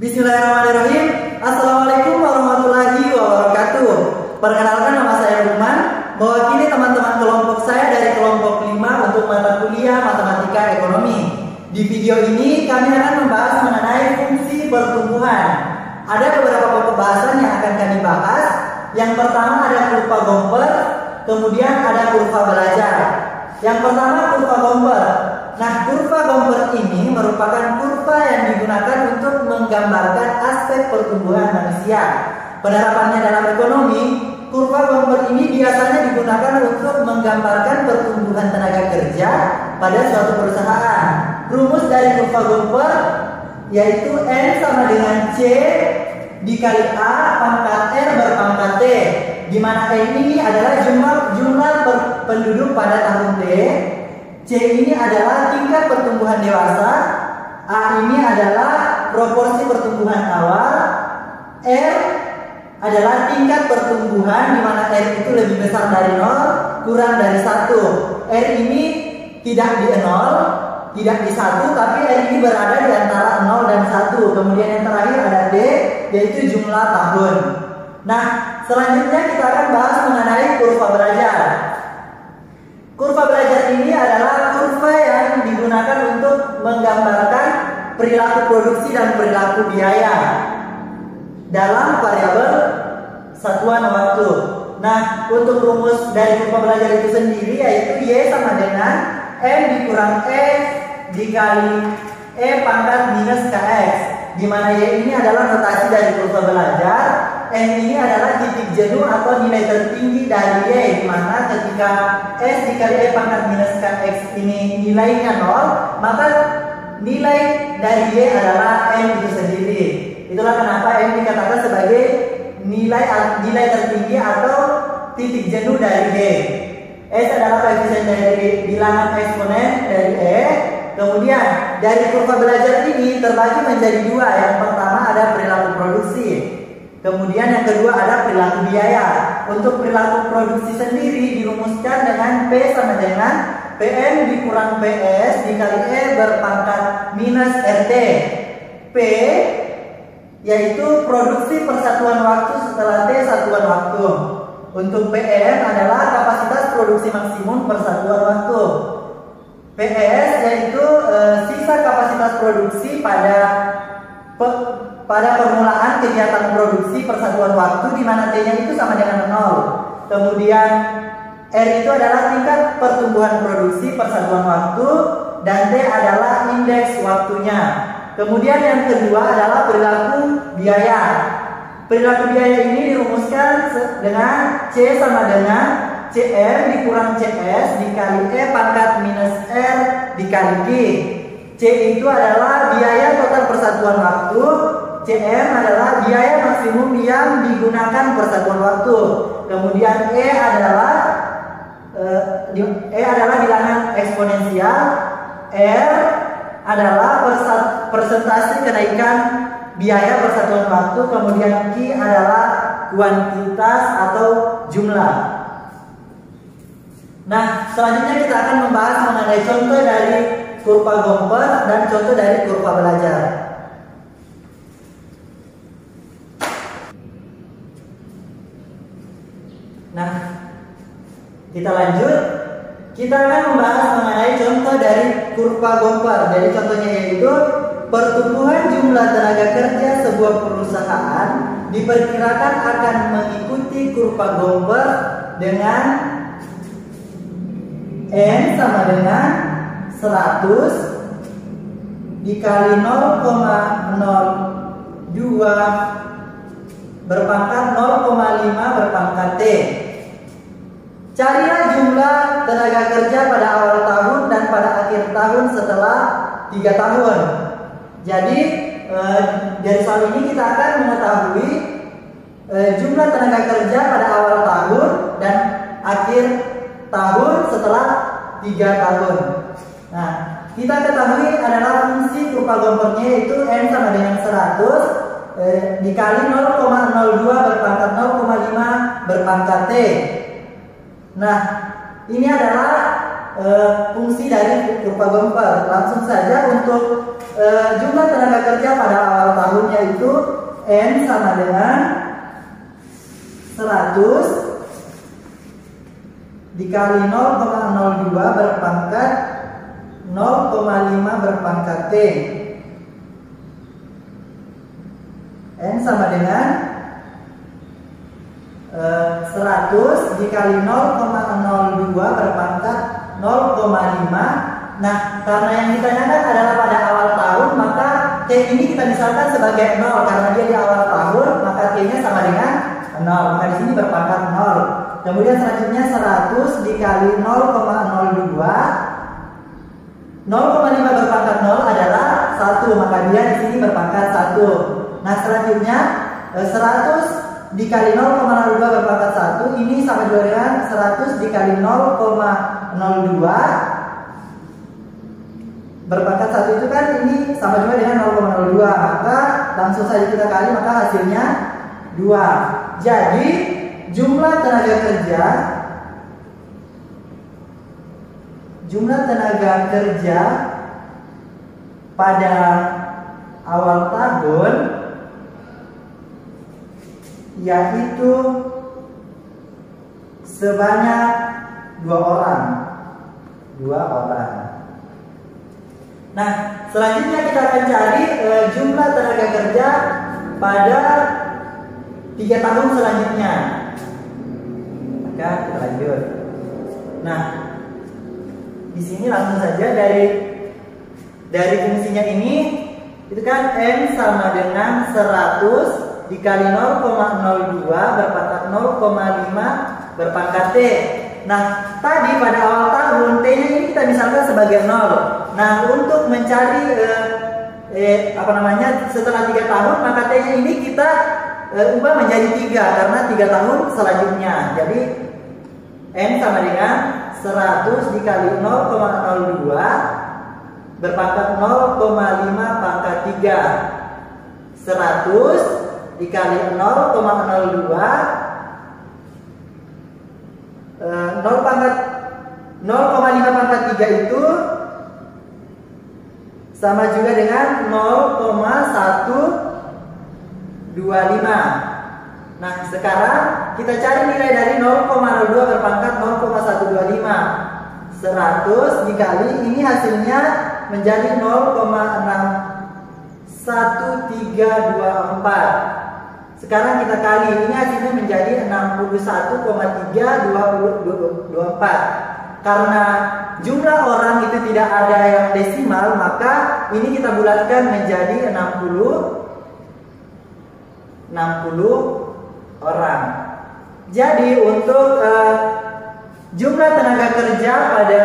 Bismillahirrahmanirrahim. Assalamualaikum warahmatullahi wabarakatuh. Perkenalkan, nama saya Lukman, mewakili teman-teman kelompok saya dari kelompok 5 untuk mata kuliah Matematika Ekonomi. Di video ini kami akan membahas mengenai fungsi pertumbuhan. Ada beberapa pokok bahasan yang akan kami bahas. Yang pertama ada kurva Gomper, kemudian ada kurva belajar. Yang pertama kurva Gomper. Nah, kurva Gomper ini merupakan kurva yang digunakan untuk menggambarkan aspek pertumbuhan manusia. Penerapannya dalam ekonomi, kurva Gomper ini biasanya digunakan untuk menggambarkan pertumbuhan tenaga kerja pada suatu perusahaan. Rumus dari kurva Gomper yaitu N sama dengan C dikali A pangkat R berpangkat T, di mana N ini adalah jumlah penduduk pada tahun T, C ini adalah tingkat pertumbuhan dewasa, A ini adalah proporsi pertumbuhan awal, R adalah tingkat pertumbuhan di mana R itu lebih besar dari 0 kurang dari 1. R ini tidak di 0, tidak di 1, tapi R ini berada di antara 0 dan 1. Kemudian yang terakhir ada D, yaitu jumlah tahun. Nah, selanjutnya kita akan bahas mengenai kurva belajar. Kurva belajar ini adalah kurva yang digunakan untuk menggambarkan perilaku produksi dan perilaku biaya dalam variabel satuan waktu. Nah, untuk rumus dari kurva belajar itu sendiri yaitu Y sama dengan M dikurang X dikali E pangkat minus KX, di mana Y ini adalah notasi dari kurva belajar, N ini adalah titik jenuh atau nilai tertinggi dari Y, di mana ketika S dikali E pangkat minus KX ini nilainya 0, maka nilai dari Y adalah M itu sendiri. Itulah kenapa M dikatakan sebagai nilai tertinggi atau titik jenuh dari Y. S adalah koefisien dari bilangan eksponen dari E. Kemudian dari kurva belajar ini terbagi menjadi dua. Yang pertama ada perilaku produksi, kemudian yang kedua ada perilaku biaya. Untuk perilaku produksi sendiri dirumuskan dengan P sama dengan PM dikurang PS dikali E berpangkat minus RT. P yaitu produksi persatuan waktu setelah T satuan waktu. Untuk PM adalah kapasitas produksi maksimum persatuan waktu. PS yaitu sisa kapasitas produksi pada permulaan kegiatan produksi persatuan waktu, di mana T-nya itu sama dengan 0. Kemudian R itu adalah tingkat pertumbuhan produksi persatuan waktu dan T adalah indeks waktunya. Kemudian yang kedua adalah perilaku biaya. Perilaku biaya ini dirumuskan dengan C sama dengan CM dikurang CS dikali E pangkat minus R dikali G. C itu adalah biaya total persatuan waktu, CM adalah biaya maksimum yang digunakan persatuan waktu. Kemudian E adalah bilangan eksponensial, R adalah persentase kenaikan biaya persatuan waktu, kemudian Q adalah kuantitas atau jumlah. Nah, selanjutnya kita akan membahas mengenai contoh dari kurva Gomper dan contoh dari kurva belajar. Nah, kita lanjut. Kita akan membahas mengenai contoh dari kurva Gomper. Jadi contohnya yaitu pertumbuhan jumlah tenaga kerja sebuah perusahaan diperkirakan akan mengikuti kurva Gomper dengan N sama dengan 100 dikali 0,02 berpangkat 0,5 berpangkat T. Carilah jumlah tenaga kerja pada awal tahun dan pada akhir tahun setelah 3 tahun. Jadi dari soal ini kita akan mengetahui jumlah tenaga kerja pada awal tahun dan akhir tahun setelah 3 tahun. Nah, kita ketahui adalah fungsi kurva Gompernya yaitu N sama dengan 100 dikali 0,02 berpangkat 0,5 berpangkat T. Nah, ini adalah fungsi dari kurva bumper. Langsung saja untuk jumlah tenaga kerja pada awal tahunnya itu N sama dengan 100 dikali 0,02 berpangkat 0,5 berpangkat T. N sama dengan 100 dikali 0,02 berpangkat 0,5. Nah, karena yang ditanyakan adalah pada awal tahun, maka T ini kita misalkan sebagai 0 karena dia di awal tahun, maka T-nya sama dengan 0. Maka di sini berpangkat 0. Kemudian selanjutnya 100 dikali 0,02. 0,5 berpangkat 0 adalah 1, maka dia di sini berpangkat 1. Nah, selanjutnya 100 dikali 0,02 berpangkat 1 ini sama juga dengan 100 dikali 0,02 berpangkat 1 itu kan ini sama juga dengan 0,02, maka langsung saja kita kali, maka hasilnya 2. Jadi jumlah tenaga kerja pada awal tahun yaitu sebanyak 2 orang. Nah, selanjutnya kita akan cari jumlah tenaga kerja pada 3 tahun selanjutnya. Maka kita lanjut. Nah, di sini langsung saja dari fungsinya ini itu kan N sama dengan 100 dikali 0,02 berpangkat 0,5 berpangkat T. Nah, tadi pada awal tahun T-nya ini kita misalkan sebagai 0. Nah, untuk mencari setelah 3 tahun, maka T-nya ini kita ubah menjadi 3 karena 3 tahun selanjutnya. Jadi N sama dengan 100 dikali 0,02 berpangkat 0,5 pangkat 3. 100 dikali 0,02 0,5 pangkat 3 itu sama juga dengan 0,125. Nah, sekarang kita cari nilai dari 0,02 berpangkat 0,125. 100 dikali ini hasilnya menjadi 0,1324. Sekarang kita kali, ini hasilnya menjadi 61,324. Karena jumlah orang itu tidak ada yang desimal, maka ini kita bulatkan menjadi 60 orang. Jadi untuk jumlah tenaga kerja pada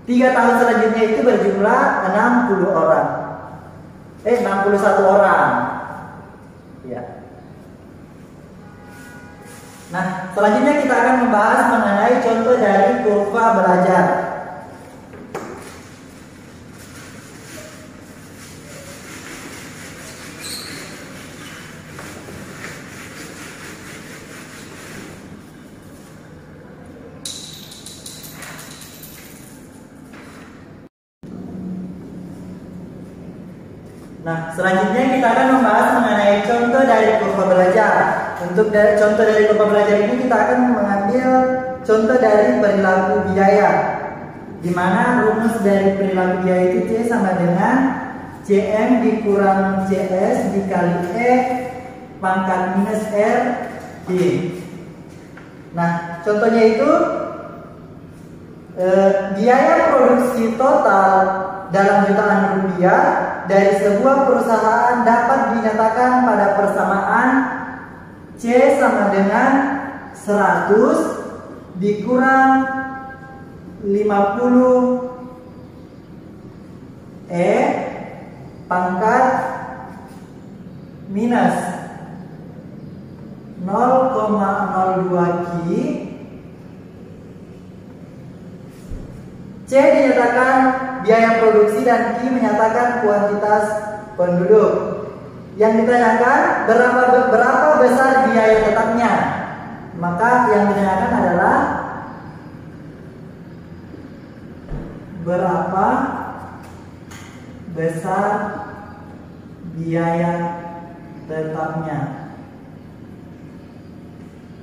3 tahun selanjutnya itu berjumlah 61 orang. Ya. Nah, selanjutnya kita akan membahas mengenai contoh dari kurva belajar. Nah, selanjutnya kita akan membahas mengenai contoh dari kurva belajar. Untuk contoh dari kurva belajar ini kita akan mengambil contoh dari perilaku biaya, di mana rumus dari perilaku biaya itu C sama dengan CM dikurang CS dikali E pangkat minus R D. Nah, contohnya itu biaya produksi total dalam jutaan rupiah dari sebuah perusahaan dapat dinyatakan pada persamaan C sama dengan 100 dikurang 50 E pangkat minus 0,02 Ki. C dinyatakan biaya produksi dan Q menyatakan kuantitas penduduk. Yang ditanyakan berapa besar biaya tetapnya. Maka yang ditanyakan adalah besar biaya tetapnya.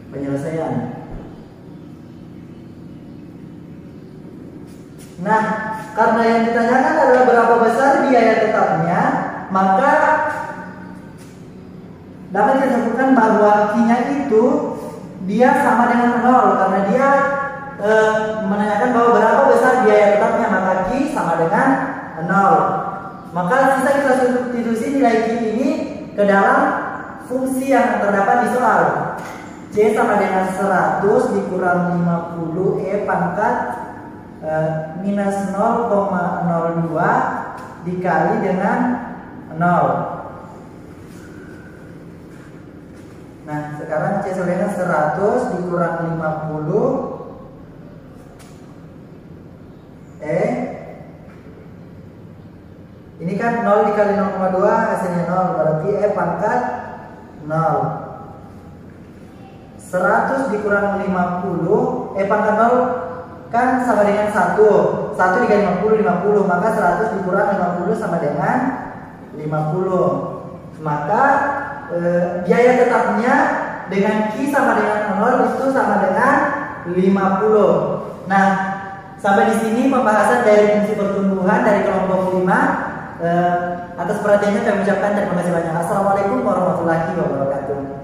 Penyelesaian. Nah, karena yang ditanyakan adalah berapa besar biaya tetapnya, maka dapat disebutkan bahwa Q-nya itu dia sama dengan 0 karena dia menanyakan bahwa berapa besar biaya tetapnya, maka Q sama dengan 0. Maka sisa kita substitusi nilai Q ini ke dalam fungsi yang terdapat di soal. C sama dengan 100 dikurang 50 E pangkat minus 0,02 dikali dengan 0. Nah, sekarang C sama dengan 100 dikurang 50 E. Ini kan 0 dikali 0,2 hasilnya 0, berarti E pangkat 0. 100 dikurang 50 E pangkat 0 kan sama dengan 1 dikali 50 maka 100 dikurang 50 sama dengan 50. Maka biaya tetapnya dengan Q sama dengan 0 itu sama dengan 50. Nah, sampai di sini pembahasan dari fungsi pertumbuhan dari kelompok 5. Atas perhatiannya kami ucapkan terima kasih banyak. Assalamualaikum warahmatullahi wabarakatuh.